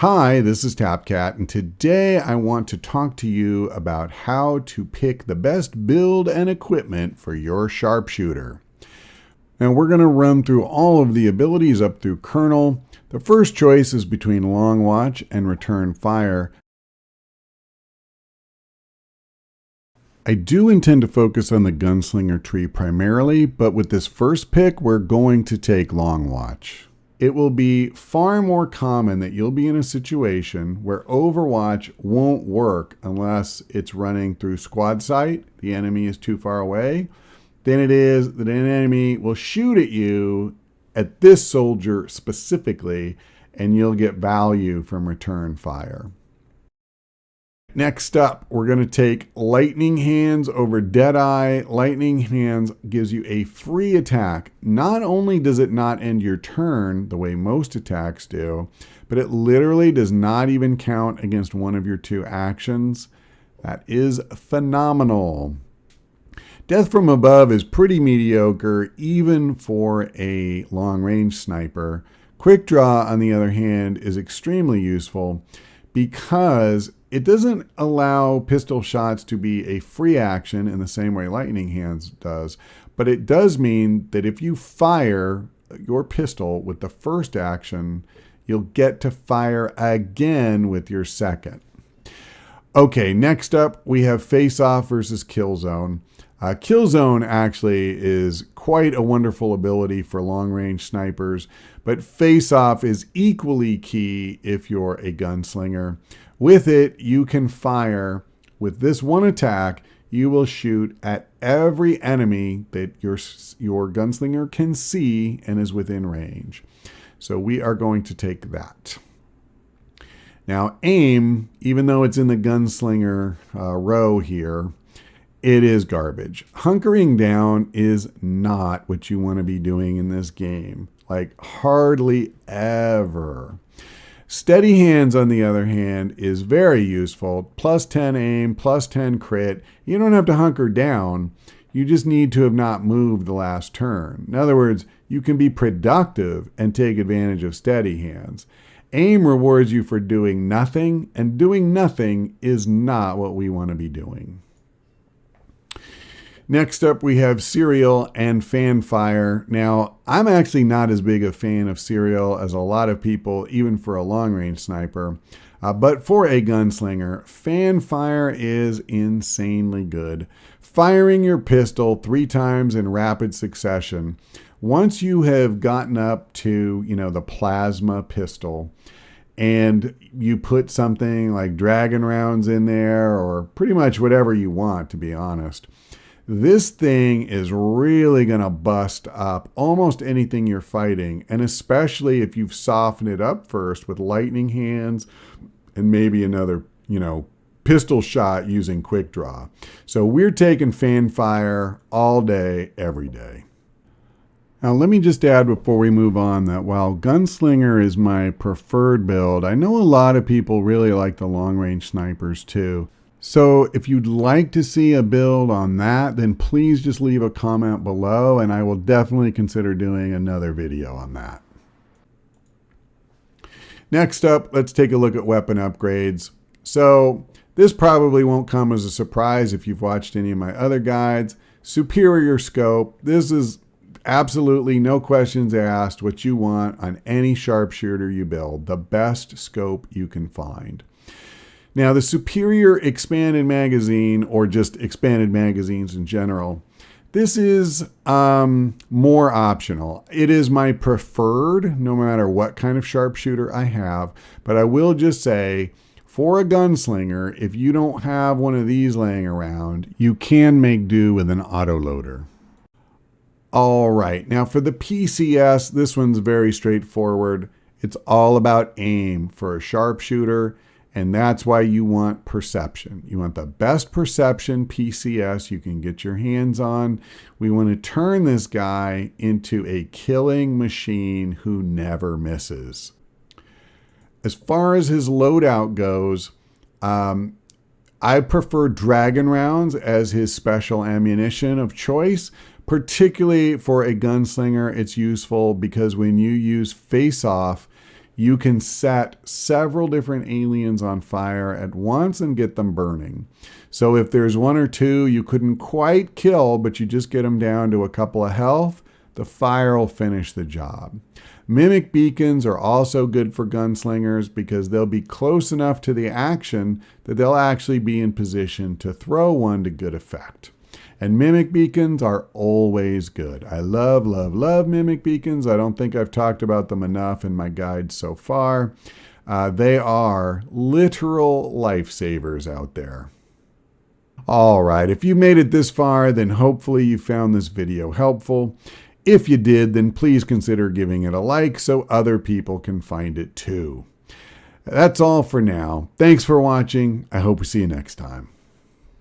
Hi, this is TapCat, and today I want to talk to you about how to pick the best build and equipment for your sharpshooter. Now we're going to run through all of the abilities up through Colonel. The first choice is between Long Watch and Return Fire. I do intend to focus on the Gunslinger tree primarily, but with this first pick, we're going to take Long Watch. It will be far more common that you'll be in a situation where Overwatch won't work unless it's running through squad sight, the enemy is too far away, than it is that an enemy will shoot at you at this soldier specifically, and you'll get value from Return Fire. Next up, we're going to take Lightning Hands over Deadeye. Lightning Hands gives you a free attack. Not only does it not end your turn the way most attacks do, but it literally does not even count against one of your two actions. That is phenomenal. Death from Above is pretty mediocre, even for a long-range sniper. Quick Draw, on the other hand, is extremely useful because it doesn't allow pistol shots to be a free action in the same way Lightning Hands does, but it does mean that if you fire your pistol with the first action, you'll get to fire again with your second. Okay, next up we have Face Off versus Kill Zone. Kill Zone actually is quite a wonderful ability for long-range snipers, but Face Off is equally key if you're a gunslinger. With it, you can fire. With this one attack, you will shoot at every enemy that your gunslinger can see and is within range. So we are going to take that. Now, aim, even though it's in the gunslinger row here, it is garbage. Hunkering down is not what you want to be doing in this game. Like, hardly ever. Steady Hands, on the other hand, is very useful. Plus 10 aim, plus 10 crit. You don't have to hunker down. You just need to have not moved the last turn. In other words, you can be productive and take advantage of Steady Hands. Aim rewards you for doing nothing, and doing nothing is not what we want to be doing. Next up, we have Serial and Fanfire. Now, I'm actually not as big a fan of Serial as a lot of people, even for a long-range sniper. But for a gunslinger, Fanfire is insanely good. Firing your pistol 3 times in rapid succession. Once you have gotten up to, the plasma pistol, and you put something like dragon rounds in there, or pretty much whatever you want, to be honest, this thing is really going to bust up almost anything you're fighting, and especially if you've softened it up first with Lightning Hands and maybe another, pistol shot using Quick Draw. So we're taking Fanfire all day, every day. Now let me just add before we move on that while Gunslinger is my preferred build, I know a lot of people really like the long-range snipers too. So if you'd like to see a build on that, then please just leave a comment below and I will definitely consider doing another video on that. Next up, let's take a look at weapon upgrades. So this probably won't come as a surprise if you've watched any of my other guides. Superior scope. This is absolutely no questions asked what you want on any sharpshooter you build. The best scope you can find. Now, the Superior Expanded Magazine, or just expanded magazines in general, this is more optional. It is my preferred, no matter what kind of sharpshooter I have, but I will just say, for a gunslinger, if you don't have one of these laying around, you can make do with an autoloader. All right, now for the PCS, this one's very straightforward. It's all about aim for a sharpshooter. And that's why you want perception. You want the best perception PCS you can get your hands on. We want to turn this guy into a killing machine who never misses. As far as his loadout goes, I prefer dragon rounds as his special ammunition of choice. Particularly for a gunslinger, it's useful because when you use face-off, you can set several different aliens on fire at once and get them burning. So if there's one or two you couldn't quite kill, but you just get them down to a couple of health, the fire will finish the job. Mimic beacons are also good for gunslingers because they'll be close enough to the action that they'll actually be in position to throw one to good effect. And mimic beacons are always good. I love, love, love mimic beacons. I don't think I've talked about them enough in my guide so far. They are literal lifesavers out there. All right, if you made it this far, then hopefully you found this video helpful. If you did, then please consider giving it a like so other people can find it too. That's all for now. Thanks for watching. I hope we see you next time.